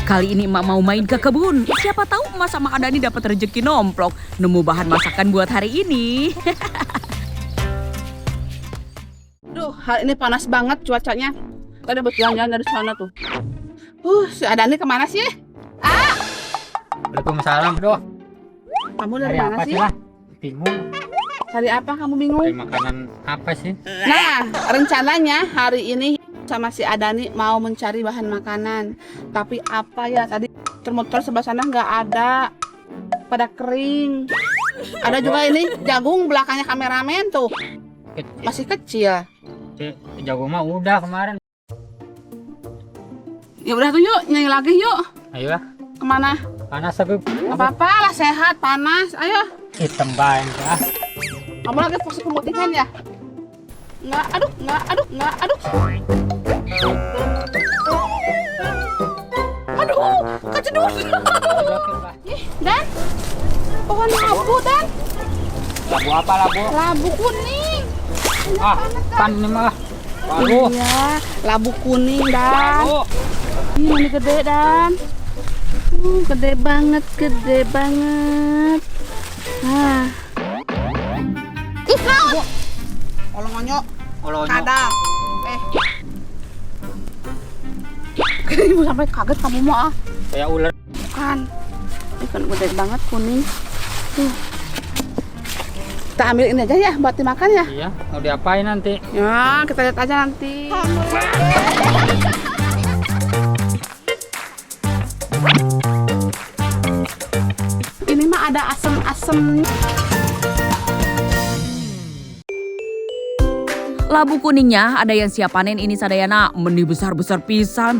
Kali ini emak mau main ke kebun. Siapa tahu emak sama Adani dapat rezeki nomplok. Nemu bahan masakan buat hari ini. Duh, hari ini panas banget cuacanya. Tadi buat jalan-jalan dari sana tuh. Si Adani kemana sih? Waalaikumsalam, Doh. Kamu dari Cari mana apa sih? sih lah? Bingung. Cari apa kamu bingung? Cari makanan apa sih? Nah, rencananya hari ini sama si Adani mau mencari bahan makanan. Tapi apa ya, tadi motor sebelah sana nggak ada. Pada kering. Ada juga ini jagung belakangnya kameramen tuh. Masih kecil. Jago mah udah kemarin. Ya udah tuh yuk, nyanyi lagi yuk. Ayo lah. Kemana? Panas tapi. Gak apa-apa lah, sehat, panas. Ayo. Hitam banget ya. Kamu lagi fokus pemutihan ya? Nggak, aduh. Aduh, kejedut. Ih, Dan. Pohon labu, Dan. Labu apa labu? Labu kuning. Kan ini mah. Labu. Iya, labu kuning, Dan. Labu. Ini gede, Dan. Gede banget. Nah. Ih, naon? Olongonyo. Kada. Ibu sampai kaget kamu mah. Kayak ular. Bukan. Ini kan gede banget kuning. Tuh. Kita ambil ini aja ya buat dimakan ya. Iya, mau diapain nanti? Ya, kita lihat aja nanti. Ini mah ada asem-asem. Labu kuningnya ada yang siap panen ini sadayana. Meni besar-besar pisan.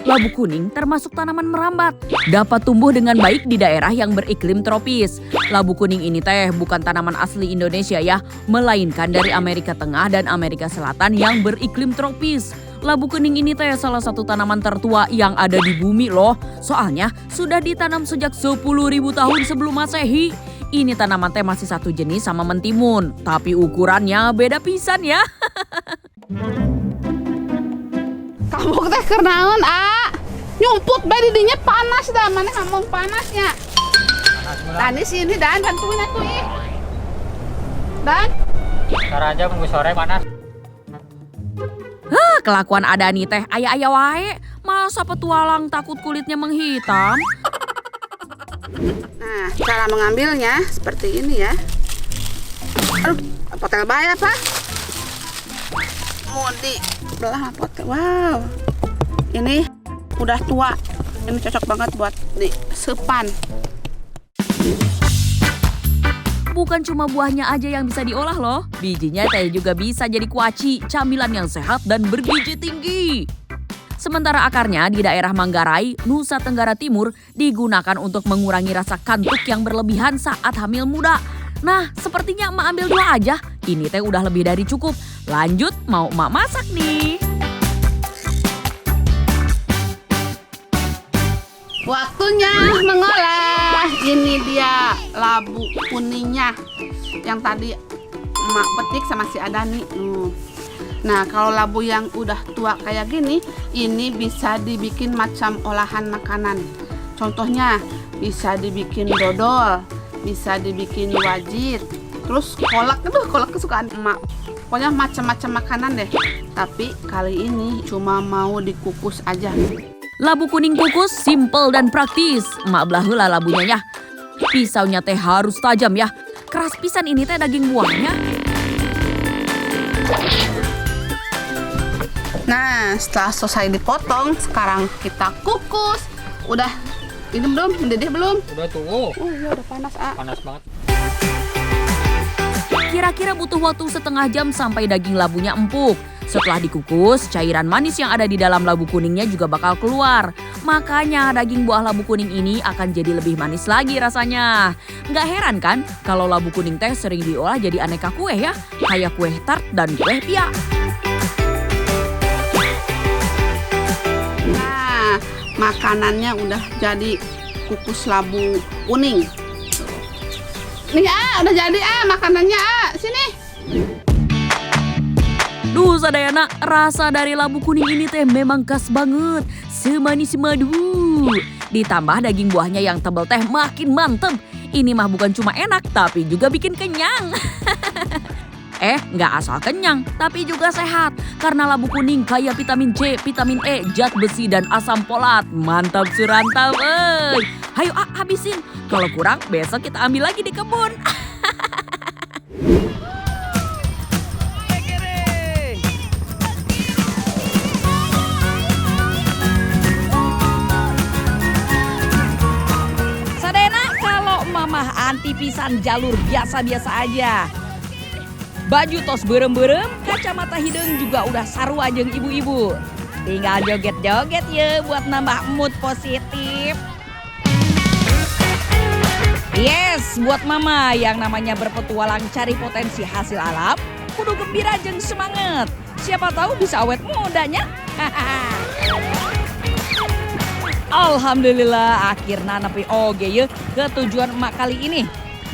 Labu kuning termasuk tanaman merambat. Dapat tumbuh dengan baik di daerah yang beriklim tropis. Labu kuning ini teh bukan tanaman asli Indonesia ya, melainkan dari Amerika Tengah dan Amerika Selatan yang beriklim tropis. Labu kuning ini teh salah satu tanaman tertua yang ada di bumi loh. Soalnya sudah ditanam sejak 10.000 tahun sebelum Masehi. Ini tanaman teh masih satu jenis sama mentimun, tapi ukurannya beda pisan ya. Kamu teh keur naon, Nyumput bae di dinya panas dah, mana ngomong panasnya. Tani sini Dan, bantuin atuh ih. Dan, Ntar aja tunggu sore panas. Kelakuan Adani teh aya-aya wae. Masa petualang takut kulitnya menghitam? nah cara mengambilnya seperti ini ya. Aduh, potel bae apa? Mau dibelah potel. Wow. Ini udah tua. Ini cocok banget buat di sepan. Bukan cuma buahnya aja yang bisa diolah loh. Bijinya teh juga bisa jadi kuaci, camilan yang sehat dan bergizi tinggi. Sementara akarnya di daerah Manggarai, Nusa Tenggara Timur digunakan untuk mengurangi rasa kantuk yang berlebihan saat hamil muda. Nah, sepertinya emak ambil 2 aja. Ini teh udah lebih dari cukup. Lanjut, mau emak masak nih. Waktunya mengolah. Ini dia labu kuningnya yang tadi emak petik sama si Adani. Nah, kalau labu yang udah tua kayak gini, ini bisa dibikin macam olahan makanan. Contohnya bisa dibikin dodol, bisa dibikin wajit, terus kolak. Kolak kesukaan emak. Pokoknya macam-macam makanan deh. Tapi kali ini cuma mau dikukus aja. Labu kuning kukus simple dan praktis. Emak belah heula labunya ya. Pisaunya teh harus tajam ya. Keras pisan ini teh daging buahnya. Nah, setelah selesai dipotong, sekarang kita kukus. Udah ini belum? Mendidih belum? Udah tuh. Oh iya, udah panas, Panas banget. Kira-kira butuh waktu setengah jam sampai daging labunya empuk. Setelah dikukus, cairan manis yang ada di dalam labu kuningnya juga bakal keluar. Makanya daging buah labu kuning ini akan jadi lebih manis lagi rasanya. Nggak heran kan kalau labu kuning teh sering diolah jadi aneka kue ya. Kayak kue tart dan kue pia. Nah, makanannya udah jadi kukus labu kuning. Nih udah jadi makanannya Sini. Duh sadayana, rasa dari labu kuning ini teh memang khas banget. Semanis madu. Ditambah daging buahnya yang tebal teh makin mantep. Ini mah bukan cuma enak, tapi juga bikin kenyang. Nggak asal kenyang, tapi juga sehat. Karena labu kuning kaya vitamin C, vitamin E, zat besi, dan asam folat. Mantap surantau, Hayo habisin. Kalau kurang, besok kita ambil lagi di kebun. Sadena, kalau mamah anti pisan jalur biasa-biasa aja. Baju tos berem-berem, kacamata hidung juga udah saru ajeng ibu-ibu. Tinggal joget-joget ya buat nambah mood positif. Yes, buat mama yang namanya berpetualang cari potensi hasil alam, kudu gembira jeung semangat. Siapa tahu bisa awet mudanya. Alhamdulillah akhirnya nepi oge ye ke tujuan emak kali ini.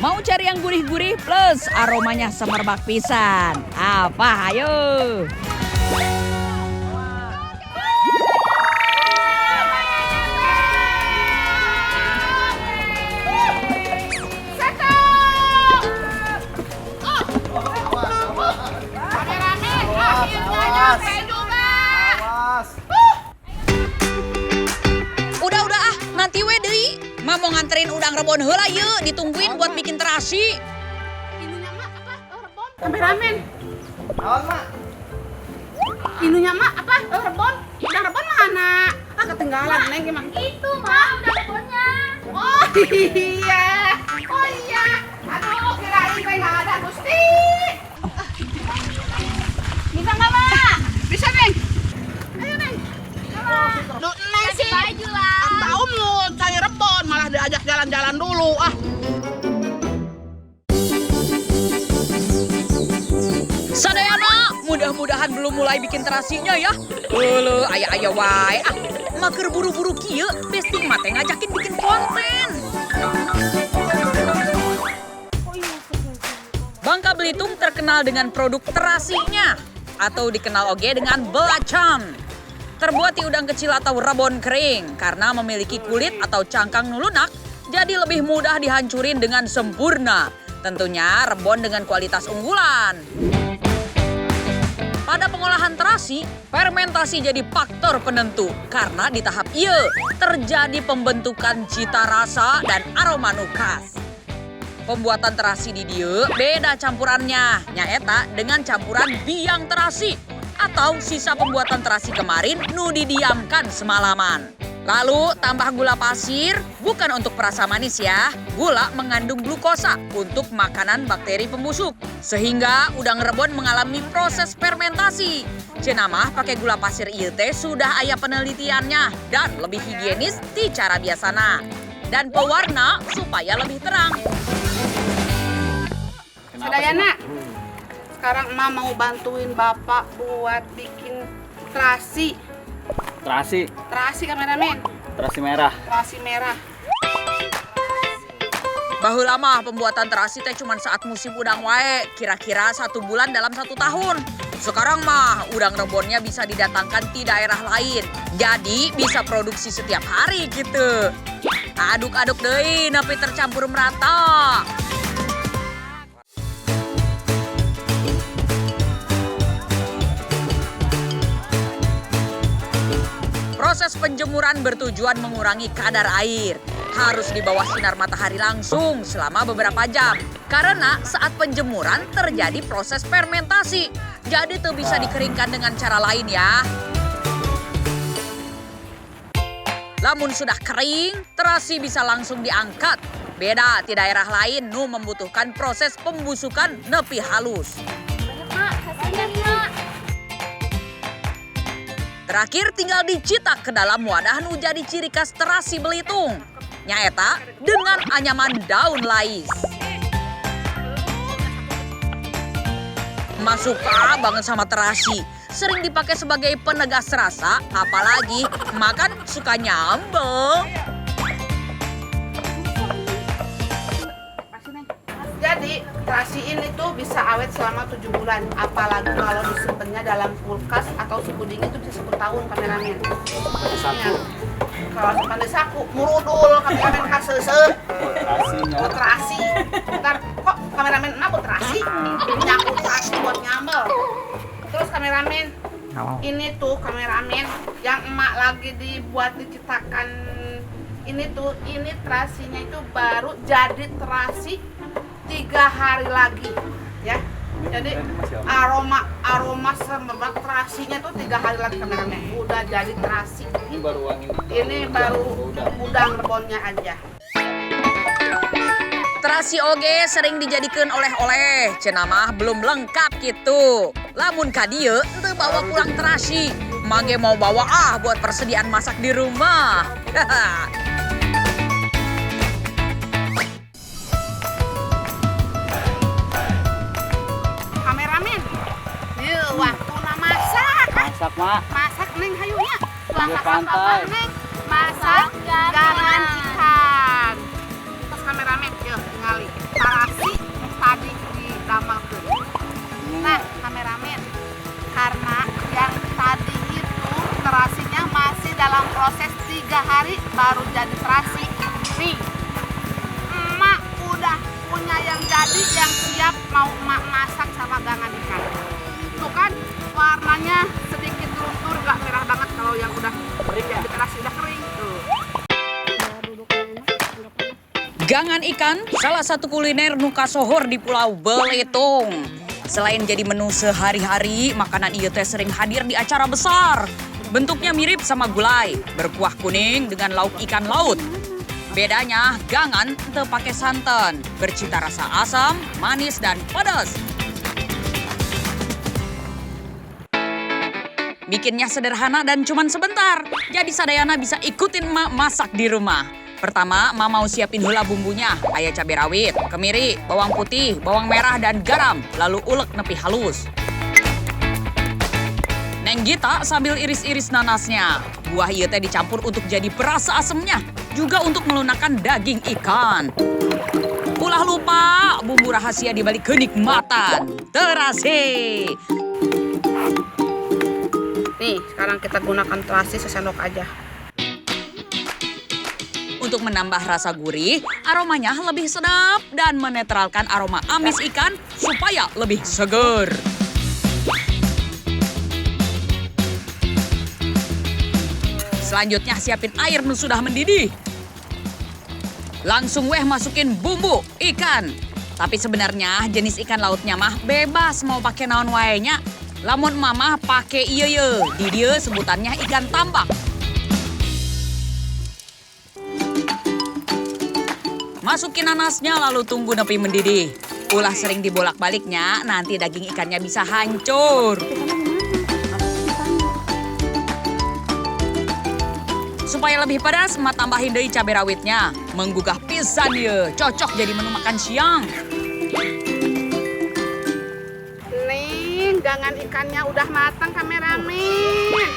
Mau cari yang gurih-gurih plus aromanya semerbak pisan. Apa ayo? Udah nanti we deui. Ma mau nganterin udang rebon heula yeuh, ditungguin buat bikin terasi. Inunya mak apa? Rebon. Kameramen. Naon mak? Inunya mak apa? Rebon. Udang rebon mana? Ketinggalan neng emang. Itu mak udang rebonnya. Oh iya. Oh iya. Aduh kirain gue nggak ada Gusti. Bisa nggak mak? Bisa neng. Ayo neng. Duh neng sih. Baju lah. Tahu mau cari rebon malah diajak jalan-jalan dulu Sadayana, mudah-mudahan belum mulai bikin terasinya ya. Aya wae. Mager buru-buru kieu, besting mah teh ngajakin bikin konten. Bangka Belitung terkenal dengan produk terasinya atau dikenal oge dengan belacan. Terbuat di udang kecil atau rebon kering karena memiliki kulit atau cangkang nu lunak, jadi lebih mudah dihancurin dengan sempurna. Tentunya rebon dengan kualitas unggulan. Pada pengolahan terasi, fermentasi jadi faktor penentu karena di tahap ieu terjadi pembentukan cita rasa dan aroma nu khas. Pembuatan terasi di dieu beda campurannya, nyaeta dengan campuran biang terasi atau sisa pembuatan terasi kemarin nu didiamkan semalaman. Lalu tambah gula pasir, bukan untuk perasa manis ya. Gula mengandung glukosa untuk makanan bakteri pembusuk. Sehingga udang rebon mengalami proses fermentasi. Cenah mah pakai gula pasir ieu teh sudah aya penelitiannya dan lebih higienis ti cara biasana. Dan pewarna supaya lebih terang. Sadayana, sekarang emak mau bantuin bapak buat bikin terasi. Terasi kameramen. Terasi merah. Terasi merah. Baheula mah pembuatan terasi teh cuman saat musim udang wae, kira-kira 1 bulan dalam 1 tahun. Sekarang mah udang rebonnya bisa didatangkan di daerah lain, jadi bisa produksi setiap hari gitu. Aduk-aduk deui napi tercampur merata. Proses penjemuran bertujuan mengurangi kadar air. Harus di bawah sinar matahari langsung selama beberapa jam. Karena saat penjemuran terjadi proses fermentasi. Jadi tuh bisa dikeringkan dengan cara lain ya. Lamun sudah kering, terasi bisa langsung diangkat. Beda di daerah lain nu membutuhkan proses pembusukan nepi halus. Terakhir tinggal dicitak ke dalam wadah nu jadi ciri khas terasi Belitung. Nyaeta dengan anyaman daun lais. Masuk banget sama terasi. Sering dipakai sebagai penegas rasa, apalagi makan suka nyambel. Jadi terasi ini tuh bisa awet selama 7 bulan. Apalagi kalau disimpannya dalam kulkas atau suhu dingin itu bisa 10 tahun kameramen. Ya. Kalau simpan di saku, murudul kameramen kaseuseut. Oh, terasi. Bentar, kok kameramen emak terasi? Nyangkut terasi buat nyambel. Terus kameramen, ini tuh kameramen yang emak lagi dibuat diciptakan ini terasinya itu baru jadi terasi 3 hari lagi ya. Jadi aroma semerbak terasinya tuh 3 hari lagi kameramen udah jadi terasi. Ini baru udang rebonnya aja. Terasi oge sering dijadikan oleh-oleh, cenah mah belum lengkap gitu. Lamun ka dieu teu bawa pulang terasi, mangge mau bawa buat persediaan masak di rumah. Kameramen, yuk waktu masak. Masak, Mak. Masak neng hayunya. Masak pantai. apa neng? Masak garangan ikan. Terus kameramen, yuk tingali. Terasi tadi didambalkeun. Nah, kameramen, karena yang tadi itu terasinya masih dalam proses 3 hari baru jadi terasi. Nih, emak udah punya yang jadi yang siap mau emak masak sama gangan ikan. Tuh kan warnanya sedikit luntur, gak merah banget kalau yang udah kering ya. Terasi udah kering tuh. Gangan ikan, salah satu kuliner nu kasohor di Pulau Belitung. Selain jadi menu sehari-hari, makanan ieu teh sering hadir di acara besar. Bentuknya mirip sama gulai, berkuah kuning dengan lauk ikan laut. Bedanya, gangan teu pakai santan, bercita rasa asam, manis, dan pedas. Bikinnya sederhana dan cuman sebentar, jadi sadayana bisa ikutin emak masak di rumah. Pertama, emak mau siapin heula bumbunya, aya cabai rawit, kemiri, bawang putih, bawang merah, dan garam, lalu ulek nepi halus. Neng Gita sambil iris-iris nanasnya. Buah ieu teh dicampur untuk jadi perasa asemnya, juga untuk melunakkan daging ikan. Ulah lupa, bumbu rahasia di balik kenikmatan. Terasi. Nih, sekarang kita gunakan terasi sesendok aja. Untuk menambah rasa gurih, aromanya lebih sedap dan menetralkan aroma amis ikan supaya lebih seger. Selanjutnya siapin air nu sudah mendidih. Langsung masukin bumbu ikan. Tapi sebenarnya jenis ikan lautnya mah bebas mau pakai naon wae nya. Lamun mama pakai ieu di dieu sebutannya ikan tambak. Masukin nanasnya lalu tunggu nepi mendidih. Ulah sering dibolak-baliknya, nanti daging ikannya bisa hancur. Supaya lebih pedas, emak tambahin deui cabai rawitnya. Menggugah pisan ye, cocok jadi menu makan siang. Nih, gangan ikannya udah matang kameramen.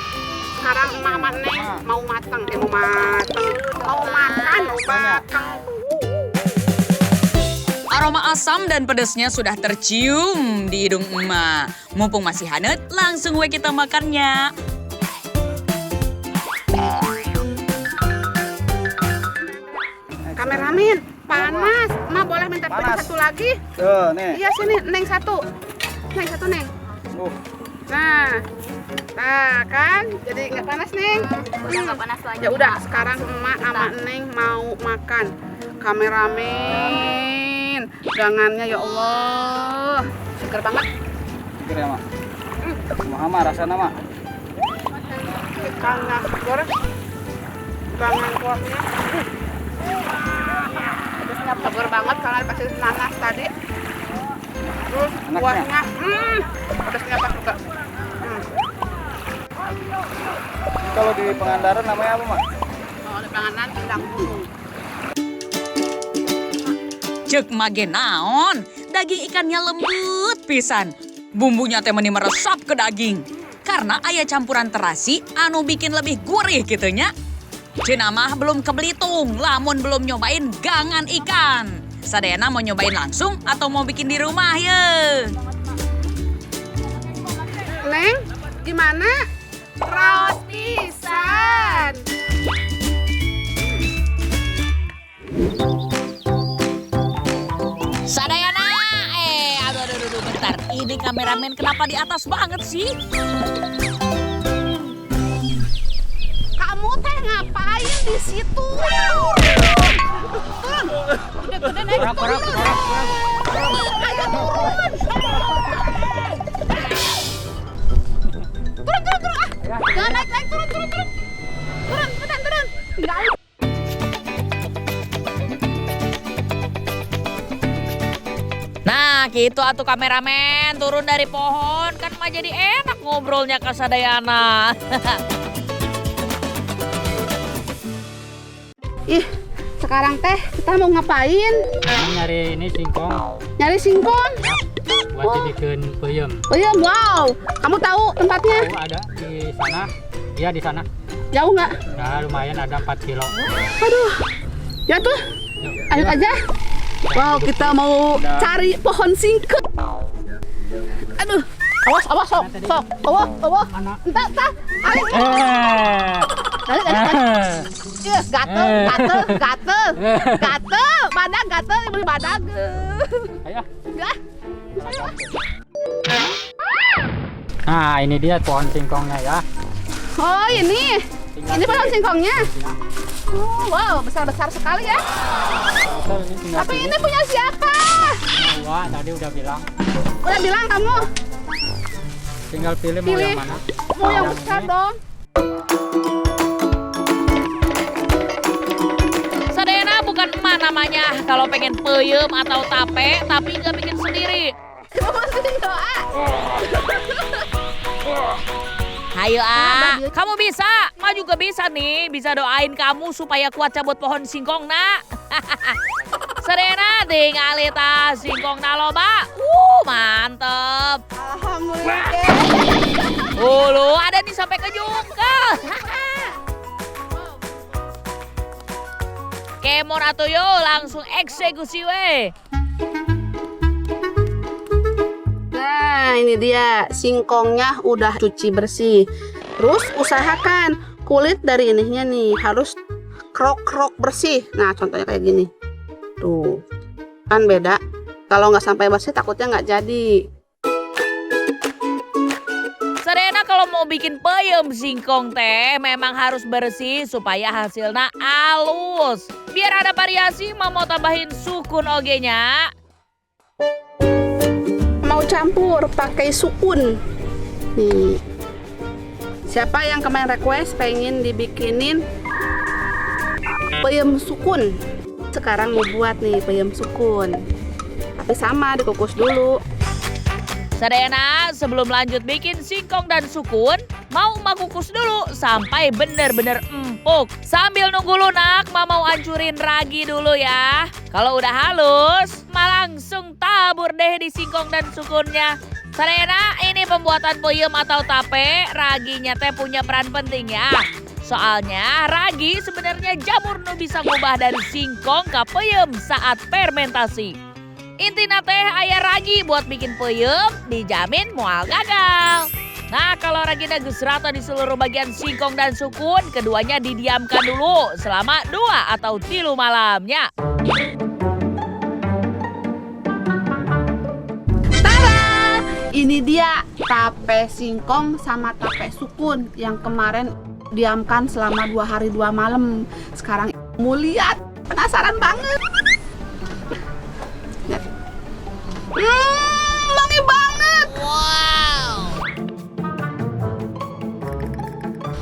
Sekarang emak sama Neng mau matang, mau makan, mau matang. Aroma asam dan pedasnya sudah tercium di hidung emak. Mumpung masih hangat, langsung kita makannya. Kameramen, panas. Emak boleh minta piring satu lagi? Tuh, nih. Iya sini, Neng satu. Neng satu, Neng. Nah kan, jadi nggak panas, Neng. Udah nggak panas lagi. Ya udah, sekarang emak sama Neng mau makan. Kameramen, gangannya ya Allah, seger banget. Seger ya, Mak? Kumaha rasana, Mak? Ikannya goreng, gangan kuahnya. Pedasnya seger banget karena dikasih nanas tadi. Terus kuahnya, pedasnya pas juga. Kalau di Pangandaran namanya apa, Mak? Oh, di Panganan Pindang Bulu. Cek mage naon, daging ikannya lembut pisan. Bumbunya teh meni meresap ke daging. Karena aya campuran terasi anu bikin lebih gurih gitunya. Cenah mah belum ke Belitung, lamun belum nyobain gangan ikan. Sadayana mau nyobain langsung atau mau bikin di rumah ya? Neng, gimana? Raos pisan. Sadayana, aduh, bentar. Ini kameramen kenapa di atas banget sih? Kamu teh ngapain di situ? Turun. Udah naik turun. Ayo turun. Turun. Ah. Jangan naik turun. Turun, turun. Enggak. Nah, gitu atuh kameramen, turun dari pohon kan mah jadi enak ngobrolnya ke Sadayana. Ih, sekarang teh kita mau ngapain? Nyari ini singkong Nyari singkong. buat dibikin peyem. Oh iya, wow. Kamu tahu tempatnya? Oh, ada di sana. Iya, di sana. Jauh nggak? Nah, lumayan ada 4 kilo. Aduh. Ya tuh. Yuk. Ayo aja. Wow, kita mau cari pohon singkong. Aduh. Awas, sok. Awas. Entar. Ayo. Ayo. Iya, gatel. Badag gatel, beli badag. Ayo. Ya. Ayo. Nah, ini dia pohon singkongnya ya. Oh, ini. Ini pohon singkongnya. Oh, wow, besar-besar sekali ya. Tapi ini punya siapa? Wah, tadi udah bilang. Udah bilang kamu. Tinggal pilih mau yang mana. Mau yang besar ini. dong. Sadayana bukan emak namanya kalau pengen peyem atau tape tapi nggak bikin sendiri. Kamu bantuin doa. Hayo kamu bisa, emak juga bisa nih, bisa doain kamu supaya kuat cabut pohon singkong nak. Sadayana tinggal tas singkong na loba, mantep. Alhamdulillah. Lu ada nih sampai ke jungkel. Kemon atau yo langsung eksekusi we. Nah, ini dia singkongnya udah cuci bersih. Terus usahakan kulit dari ininya nih harus krok bersih. Nah, contohnya kayak gini. Tuh, kan beda. Kalau nggak sampai bersih takutnya nggak jadi. Sadayana kalau mau bikin peyem singkong teh memang harus bersih supaya hasilnya halus. Biar ada variasi mau tambahin sukun oge-nya. Mau campur pakai sukun. Nih. Siapa yang kemarin request pengen dibikinin peyem sukun? Sekarang mau buat nih peyem sukun. Tapi sama dikukus dulu. Sadayana sebelum lanjut bikin singkong dan sukun, mau emak kukus dulu sampai bener-bener empuk. Sambil nunggu lunak, emak mau hancurin ragi dulu ya. Kalau udah halus, emak langsung tabur deh di singkong dan sukunnya. Sadayana, ini pembuatan peyem atau tape, raginya teh punya peran penting ya. Soalnya ragi sebenarnya jamur nu bisa ngubah dari singkong ke peyem saat fermentasi. Intina teh aya ragi buat bikin peyem, dijamin mual gagal. Nah, kalau ragina geus rata di seluruh bagian singkong dan sukun, keduanya didiamkan dulu selama 2 atau 3 malamnya. Tada! Ini dia tape singkong sama tape sukun yang kemarin diamkan selama 2 hari 2 malam. Sekarang mau lihat, penasaran banget. Wangi banget. Wow.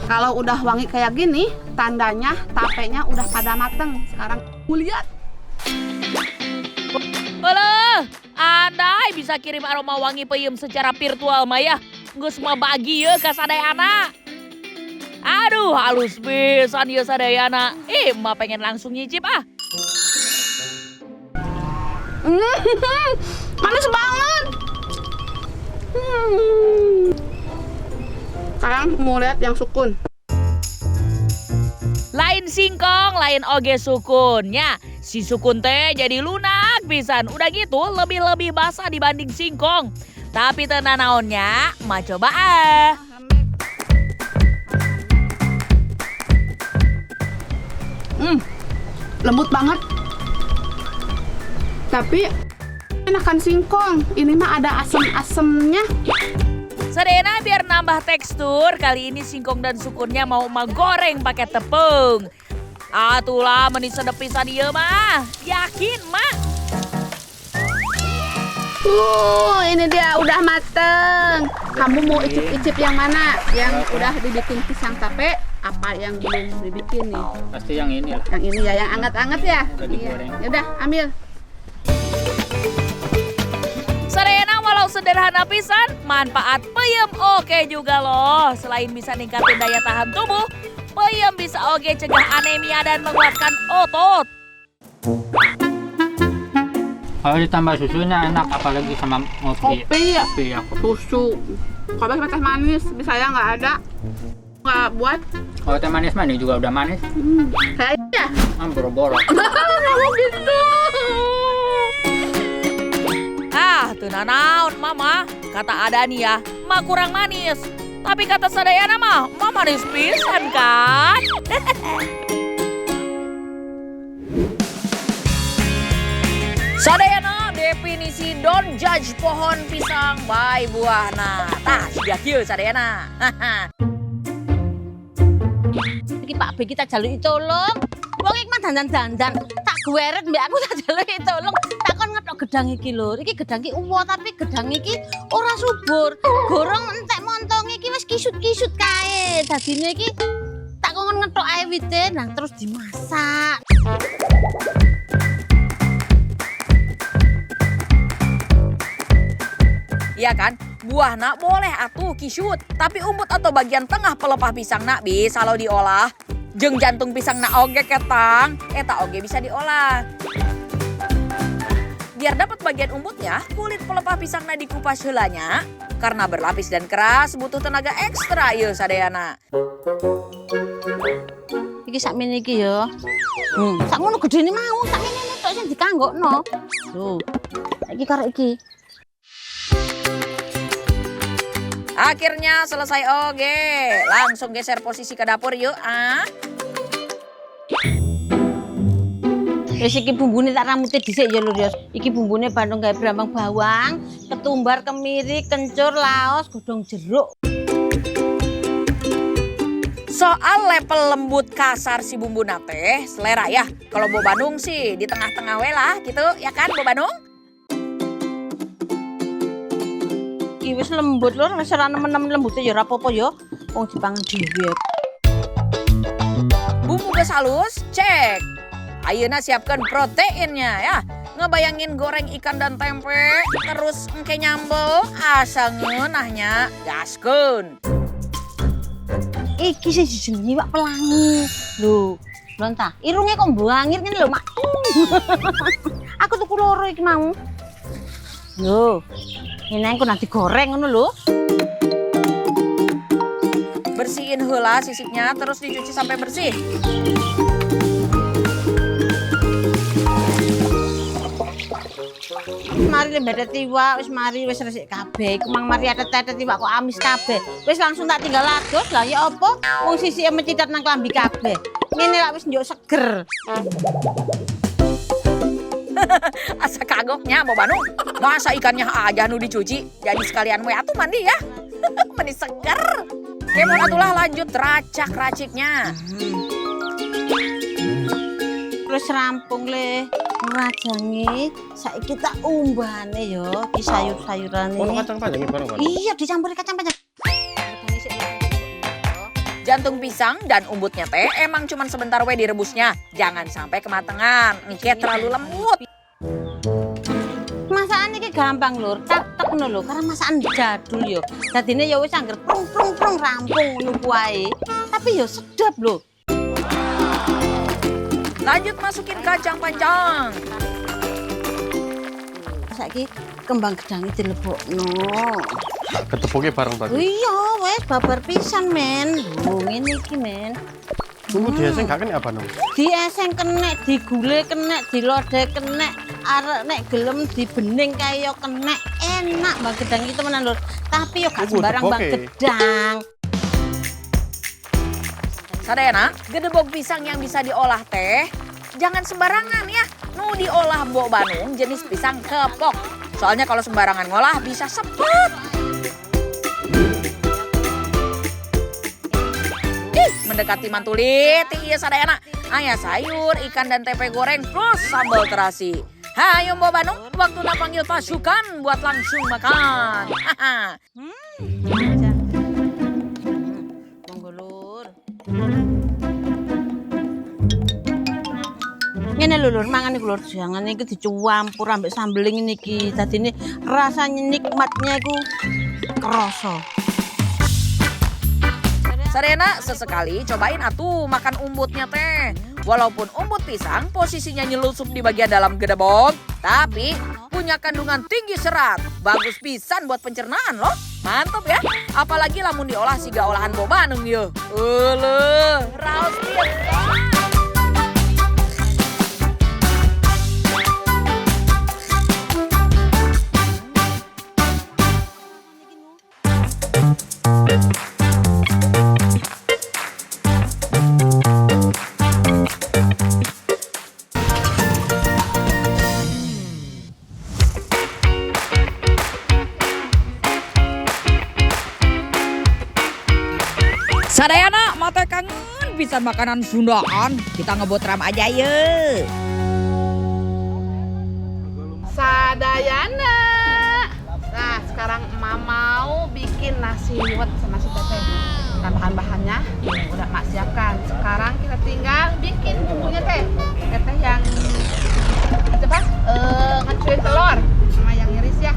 Kalau udah wangi kayak gini, tandanya tapenya udah pada mateng. Sekarang mau lihat. Alah, andai bisa kirim aroma wangi peyem secara virtual Maya. Geus mah bagi ya ka Sadayana. Aduh, halus pisan ya Sadayana. Emak pengen langsung nyicip ah. Manis banget. Sekarang mau lihat yang sukun. Lain singkong, lain oge sukunnya. Si sukun teh jadi lunak, lembut pisan. Udah gitu lebih basah dibanding singkong. Tapi tenan naonnya, mah coba Lembut banget. Tapi enakan singkong. Ini mah ada asem-asemnya. Sadayana biar nambah tekstur, kali ini singkong dan sukunnya mau emak goreng pakai tepung. Atulah menis sedep pisan ieu mah. Yakin, Mak? Ini dia udah mateng. Kamu mau icip-icip yang mana? Yang udah dibikin pisang tape, apa yang belum dibikin nih? Pasti yang ini lah. Yang ini ya, yang anget-anget ya? Udah digoreng. Ya udah, ambil. Sadayana walau sederhana pisan, manfaat peyem oke juga loh. Selain bisa ningkatin daya tahan tubuh, peyem bisa oke cegah anemia dan menguatkan otot. Kalau ditambah susunya enak, apalagi sama ngopi. Kopi ya? Kopi ya. Susu. Kalau pakai teh manis, saya nggak ada. Nggak buat. Kalau teh manis mah ini juga udah manis. Kayaknya. Boro-boro. Kamu gitu. Tuh nanaon mama, kata ada nih ya, mah kurang manis. Tapi kata Sadayana mah manis pisan kan? Sadayana definisi don't judge pohon pisang by buahna. Tah, sudah kieu Sadayana. Iki Pak B kita jaluki tolong. Wong iki mah dandan-dandan. Tak gueret mbek aku tak jaluki tolong. Tak kon ngethok gedang iki lho. Iki gedang iki uwo tapi gedang iki ora subur. Gorong entek montong iki wis kisut-kisut kae. Dadine iki tak kon ngethok ae wite nang terus dimasak. Iya kan? Buah nak boleh atuh kisut. Tapi umput atau bagian tengah pelepah pisang nak bisa lo diolah. Jeung jantung pisang nak oge ketang, eta oge bisa diolah. Biar dapat bagian umputnya, kulit pelepah pisang nak dikupas heulanya. Karena berlapis dan keras, butuh tenaga ekstra yeuh Sadayana. Iki sakmene iki ya. Sak ngono gedene mau, sakmene tok sing dikanggokno. Tuh. Iki karo iki. Akhirnya selesai oge. Langsung geser posisi ke dapur yuk. Wis iki bumbune tak ramute dhisik ya lho, Rios. Iki bumbune bandung gawe brambang bawang, ketumbar, kemiri, kencur, laos, godhong jeruk. Soal level lembut kasar si bumbu nate, selera ya. Kalau Bo Bandung sih di tengah-tengah we lah gitu, ya kan Bo Bandung? Iki wis lembut lho, wis ora nemen-nemen lembute ya ora apa-apa ya. Wong dipangan dhewe. Bumbu geus halus, cek. Ayeuna siapkan proteinnya ya. Ngebayangin goreng ikan dan tempe, terus engke nyambel, asa ngeunahnya gaskeun. Iki sing dijenengi wak pelangi. Lho, lonta. Irunge kok mbangir ngene lho, Mak. Aku tuku loro iki mau. Lho. Ini aku nanti goreng ngono lho. Bersihin heula sisiknya, terus dicuci sampai bersih. Mari lembete tiwak, wis mari wis resik kabeh. Iku mang mari atet-atet tiwak kok amis kabeh. Wis langsung tak tinggal adus. Lah ya apa? Wong sisike mecidat nang klambi kabeh. Ngene lak wis njuk seger. Asa kagoknya Bo Bandung. Masa ikannya aja nu dicuci, jadi sekalian we atuh mandi ya. Mandi seger. Kemon atulah lanjut racak-raciknya. Terus rampung le ngerajangi. Saiki tak umbane yo iki sayur-sayurane. Ono kacang panjang bareng kan? Iya dicampuri kacang panjang. Jantung pisang dan umbutnya teh emang cuman sebentar we direbusnya. Jangan sampai kematangan, engke terlalu lembut. Masakan iki gampang lur, tek ngono lho, karena masakan jadul yo. Dadine ya wis angger prung rampung ngono kuwi. Tapi yo sedap lho. Lanjut masukin kacang panjang. Saiki kembang gedange dilebokno. Tak ketepuke bareng tadi. Iya, wis babar pisan men. Lho ngene iki men. Bumbu dieseng gak kena apa nong? Dieseng kenek, digule kenek, dilodeh kenek. arek nek gelem dibening kaya kenek enak Mbak Gedang itu temenan lho. Tapi yo gak Ibu, sembarang Mbak teboke. Gedang. Sadayana, gedebok pisang yang bisa diolah teh jangan sembarangan ya. Nu diolah Mbok Banung jenis pisang kepok. Soalnya kalau sembarangan ngolah bisa sepet. Mendekati mantulit, iya sadayana. Ayah sayur, ikan dan tempe goreng plus sambal terasi. Hayo Mbok Banung, waktunya panggil pasukan buat langsung makan. Haha. Monggo Lur. Ngene lho Lur, mangan iku Lur, jangan iki dicampur ambek sambel ngene iki. Dadine rasanya nikmatnya iku kerasa. Sarena, sesekali cobain atuh makan umbutnya teh. Walaupun umbut pisang posisinya nyelusup di bagian dalam gedebok, tapi punya kandungan tinggi serat. Bagus pisan buat pencernaan loh. Mantap ya. Apalagi lamun diolah siga olahan Mbok Banung ya. Raos dia. Sadayana, mata kangen bisa makanan Sundaan. Kita ngebotram aja ye. Sadayana. Nah, sekarang Emak mau bikin nasi liwet sama si Teteh. Nah, bahan-bahannya udah Emak siapkan. Sekarang kita tinggal bikin bumbunya Teh. Teteh yang coba ngecuin telur sama yang iris ya.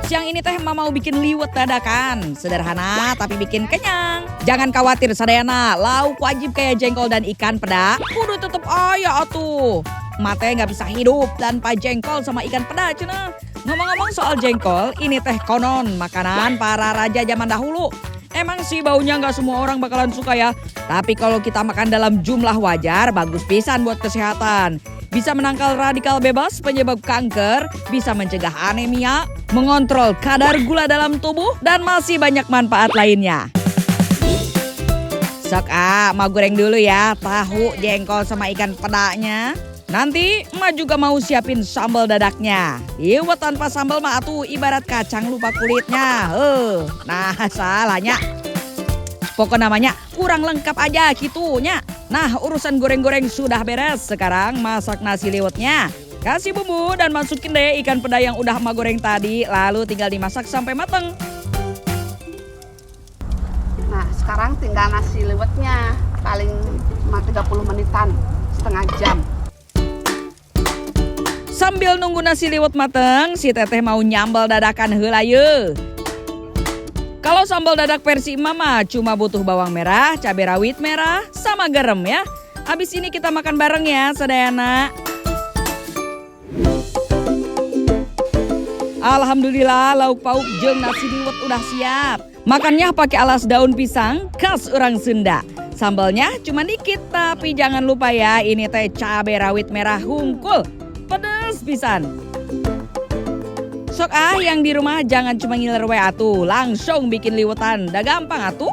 Siang ini teh Mama mau bikin liwet dadakan. Sederhana tapi bikin kenyang. Jangan khawatir sadayana, lauk wajib kayak jengkol dan ikan peda. Kudu tetep aya atuh. Mate nggak bisa hidup tanpa jengkol sama ikan peda cenah. Ngomong-ngomong soal jengkol, ini teh konon makanan para raja zaman dahulu. Emang sih baunya nggak semua orang bakalan suka ya. Tapi kalau kita makan dalam jumlah wajar, bagus pisan buat kesehatan. Bisa menangkal radikal bebas penyebab kanker, bisa mencegah anemia, mengontrol kadar gula dalam tubuh, dan masih banyak manfaat lainnya. Sok mau goreng dulu ya, tahu, jengkol sama ikan pedanya. Nanti emak juga mau siapin sambal dadaknya. Liwet tanpa sambal mah atuh ibarat kacang lupa kulitnya. Nah salahnya. Pokok namanya kurang lengkap aja gitunya. Nah urusan goreng-goreng sudah beres. Sekarang masak nasi liwetnya. Kasih bumbu dan masukin deh ikan peda yang udah emak goreng tadi. Lalu tinggal dimasak sampai mateng. Nah, sekarang tinggal nasi liwetnya. Paling cuma 30 menitan, setengah jam. Sambil nunggu nasi liwet mateng, si Teteh mau nyambal dadakan heula ye. Kalau sambal dadak versi Mama cuma butuh bawang merah, cabai rawit merah, sama garam ya. Habis ini kita makan bareng ya, sadayana. Alhamdulillah lauk pauk jeung nasi liwet udah siap. Makannya pakai alas daun pisang, khas orang Sunda. Sambalnya cuma dikit, tapi jangan lupa ya, ini teh cabai rawit merah hungkul. Pedes pisan. Sok yang di rumah jangan cuma ngiler we atuh, langsung bikin liwetan. Dah gampang atuh.